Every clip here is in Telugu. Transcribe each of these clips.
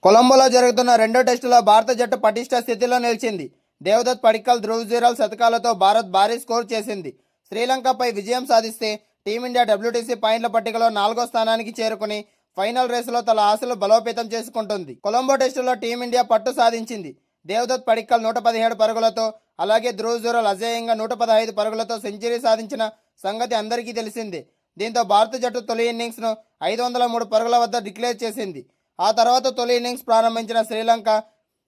కొలంబోలో జరుగుతున్న రెండో టెస్టులో భారత జట్టు పటిష్ట స్థితిలో నిలిచింది. దేవదత్ పడిక్కల్, ధ్రువ్ జురేల్ శతకాలతో భారత్ భారీ స్కోర్ చేసింది. శ్రీలంకపై విజయం సాధిస్తే టీమిండియా డబ్ల్యూటీసీ పాయింట్ల పట్టికలో 4వ స్థానానికి చేరుకుని ఫైనల్ రేసులో తన ఆశలు బలోపేతం చేసుకుంటుంది. కొలంబో టెస్టులో టీమిండియా పట్టు సాధించింది. దేవదత్ పడిక్కల్ 117 పరుగులతో, అలాగే ధ్రువ్ జురేల్ అజేయంగా 115 పరుగులతో సెంచరీ సాధించిన సంగతి అందరికీ తెలిసిందే. దీంతో భారత జట్టు తొలి ఇన్నింగ్స్ను 503 పరుగుల వద్ద డిక్లేర్ చేసింది. ఆ తర్వాత తొలి ఇన్నింగ్స్ ప్రారంభించిన శ్రీలంక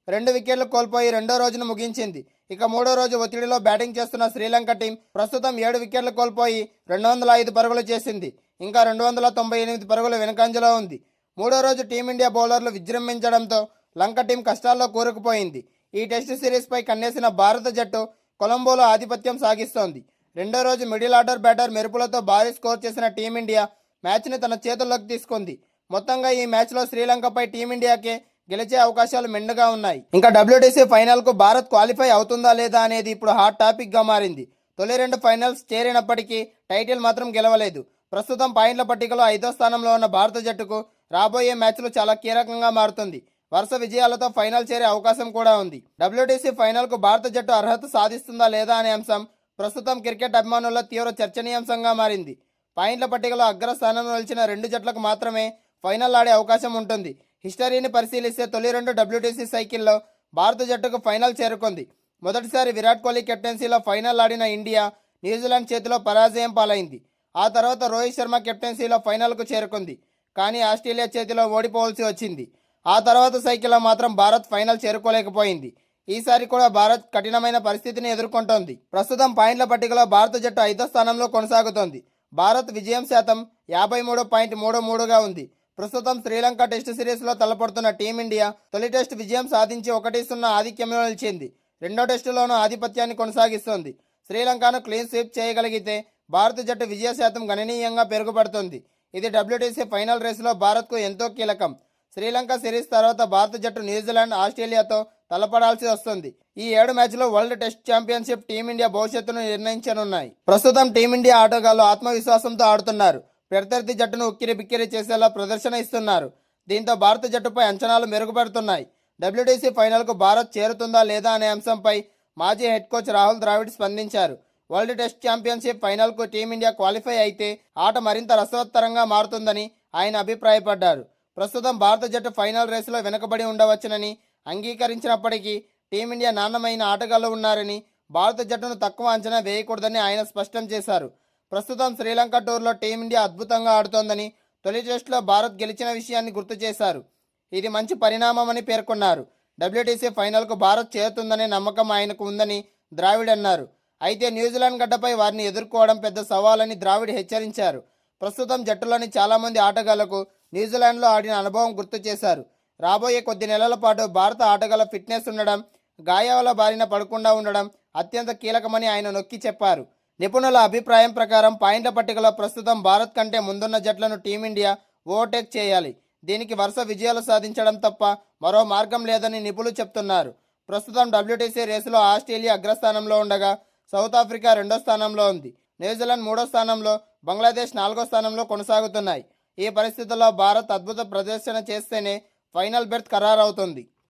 2 వికెట్లు కోల్పోయి రెండో రోజును ముగించింది. ఇక మూడో రోజు ఒత్తిడిలో బ్యాటింగ్ చేస్తున్న శ్రీలంక టీం ప్రస్తుతం 7 వికెట్లు కోల్పోయి 205 పరుగులు చేసింది. ఇంకా 298 పరుగులు వెనుకంజలో ఉంది. మూడో రోజు టీమిండియా బౌలర్లు విజృంభించడంతో లంక టీం కష్టాల్లో కూరుకుపోయింది. ఈ టెస్ట్ సిరీస్పై కన్నేసిన భారత జట్టు కొలంబోలో ఆధిపత్యం సాగిస్తోంది. రెండో రోజు మిడిల్ ఆర్డర్ బ్యాటర్ మెరుపులతో భారీ స్కోర్ చేసిన టీమిండియా మ్యాచ్ని తన చేతుల్లోకి తీసుకుంది. మొత్తంగా ఈ మ్యాచ్లో శ్రీలంకపై టీమిండియాకే గెలిచే అవకాశాలు మెండుగా ఉన్నాయి. ఇంకా డబ్ల్యూటీసీ ఫైనల్కు భారత్ క్వాలిఫై అవుతుందా లేదా అనేది ఇప్పుడు హాట్ టాపిక్గా మారింది. తొలి 2 ఫైనల్స్ చేరినప్పటికీ టైటిల్ మాత్రం గెలవలేదు. ప్రస్తుతం పాయింట్ల పట్టికలో 5వ స్థానంలో ఉన్న భారత జట్టుకు రాబోయే మ్యాచ్లు చాలా కీలకంగా మారుతుంది. వరుస విజయాలతో ఫైనల్ చేరే అవకాశం కూడా ఉంది. డబ్ల్యూటీసీ ఫైనల్కు భారత జట్టు అర్హత సాధిస్తుందా లేదా అనే అంశం ప్రస్తుతం క్రికెట్ అభిమానుల్లో తీవ్ర చర్చనీయాంశంగా మారింది. పాయింట్ల పట్టికలో అగ్రస్థానంలో నిలిచిన 2 జట్లకు మాత్రమే ఫైనల్ ఆడే అవకాశం ఉంటుంది. హిస్టరీని పరిశీలిస్తే తొలి 2 డబ్ల్యూటీసీ సైకిల్లో భారత జట్టుకు ఫైనల్ చేరుకుంది. మొదటిసారి విరాట్ కోహ్లీ కెప్టెన్సీలో ఫైనల్ ఆడిన ఇండియా న్యూజిలాండ్ చేతిలో పరాజయం పాలైంది. ఆ తర్వాత రోహిత్ శర్మ కెప్టెన్సీలో ఫైనల్కు చేరుకుంది. కానీ ఆస్ట్రేలియా చేతిలో ఓడిపోవాల్సి వచ్చింది. ఆ తర్వాత సైకిల్లో మాత్రం భారత్ ఫైనల్ చేరుకోలేకపోయింది. ఈసారి కూడా భారత్ కఠినమైన పరిస్థితిని ఎదుర్కొంటోంది. ప్రస్తుతం పాయింట్ల పట్టికలో భారత జట్టు 5వ స్థానంలో కొనసాగుతోంది. భారత్ విజయం శాతం 53.33గా ఉంది. ప్రస్తుతం శ్రీలంక టెస్ట్ సిరీస్లో తలపడుతున్న టీమిండియా తొలి టెస్ట్ విజయం సాధించి 1-0 ఆధిక్యంలో నిలిచింది. రెండో టెస్టులోనూ ఆధిపత్యాన్ని కొనసాగిస్తోంది. శ్రీలంకను క్లీన్ స్వీప్ చేయగలిగితే భారత జట్టు విజయ శాతం గణనీయంగా పెరుగుపడుతుంది. ఇది డబ్ల్యూటీసీ ఫైనల్ రేసులో భారత్కు ఎంతో కీలకం. శ్రీలంక సిరీస్ తర్వాత భారత జట్టు న్యూజిలాండ్, ఆస్ట్రేలియాతో తలపడాల్సి వస్తుంది. ఈ 7 మ్యాచ్లో వరల్డ్ టెస్ట్ ఛాంపియన్షిప్ టీమిండియా భవిష్యత్తును నిర్ణయించనున్నాయి. ప్రస్తుతం టీమిండియా ఆటగాళ్లు ఆత్మవిశ్వాసంతో ఆడుతున్నారు. ప్రత్యర్థి జట్టును ఉక్కిరి బిక్కిరి చేసేలా ప్రదర్శన ఇస్తున్నారు. దీంతో భారత జట్టుపై అంచనాలు మెరుగుపడుతున్నాయి. డబ్ల్యూటీసీ ఫైనల్కు భారత్ చేరుతుందా లేదా అనే అంశంపై మాజీ హెడ్ కోచ్ రాహుల్ ద్రావిడ్ స్పందించారు. వరల్డ్ టెస్ట్ ఛాంపియన్షిప్ ఫైనల్కు టీమిండియా క్వాలిఫై అయితే ఆట మరింత రసవత్తరంగా మారుతుందని ఆయన అభిప్రాయపడ్డారు. ప్రస్తుతం భారత జట్టు ఫైనల్ రేసులో వెనుకబడి ఉండవచ్చునని అంగీకరించినప్పటికీ టీమిండియా నాణ్యమైన ఆటగాళ్లు ఉన్నారని, భారత జట్టును తక్కువ అంచనా వేయకూడదని ఆయన స్పష్టం చేశారు. ప్రస్తుతం శ్రీలంక టూర్లో టీమిండియా అద్భుతంగా ఆడుతోందని, తొలి టెస్టులో భారత్ గెలిచిన విషయాన్ని గుర్తు చేశారు. ఇది మంచి పరిణామమని పేర్కొన్నారు. డబ్ల్యూటీసీ ఫైనల్కు భారత్ చేరుతుందనే నమ్మకం ఆయనకు ఉందని ద్రావిడ్ అన్నారు. అయితే న్యూజిలాండ్ గడ్డపై వారిని ఎదుర్కోవడం పెద్ద సవాలని ద్రావిడ్ హెచ్చరించారు. ప్రస్తుతం జట్టులోని చాలామంది ఆటగాళ్లకు న్యూజిలాండ్లో ఆడిన అనుభవం గుర్తు చేశారు. రాబోయే కొద్ది నెలల పాటు భారత ఆటగాళ్ల ఫిట్నెస్ ఉండడం, గాయాల బారిన పడకుండా ఉండడం అత్యంత కీలకమని ఆయన నొక్కి చెప్పారు. నిపుణుల అభిప్రాయం ప్రకారం పాయింట్ల పట్టికలో ప్రస్తుతం భారత్ కంటే ముందున్న జట్లను టీమిండియా ఓవర్టేక్ చేయాలి. దీనికి వరుస విజయాలు సాధించడం తప్ప మరో మార్గం లేదని నిపుణులు చెప్తున్నారు. ప్రస్తుతం డబ్ల్యూటీసీ రేసులో ఆస్ట్రేలియా అగ్రస్థానంలో ఉండగా సౌత్ ఆఫ్రికా 2వ స్థానంలో ఉంది. న్యూజిలాండ్ 3వ స్థానంలో, బంగ్లాదేశ్ 4వ స్థానంలో కొనసాగుతున్నాయి. ఈ పరిస్థితుల్లో భారత్ అద్భుత ప్రదర్శన చేస్తేనే ఫైనల్ బెర్త్ ఖరారవుతుంది.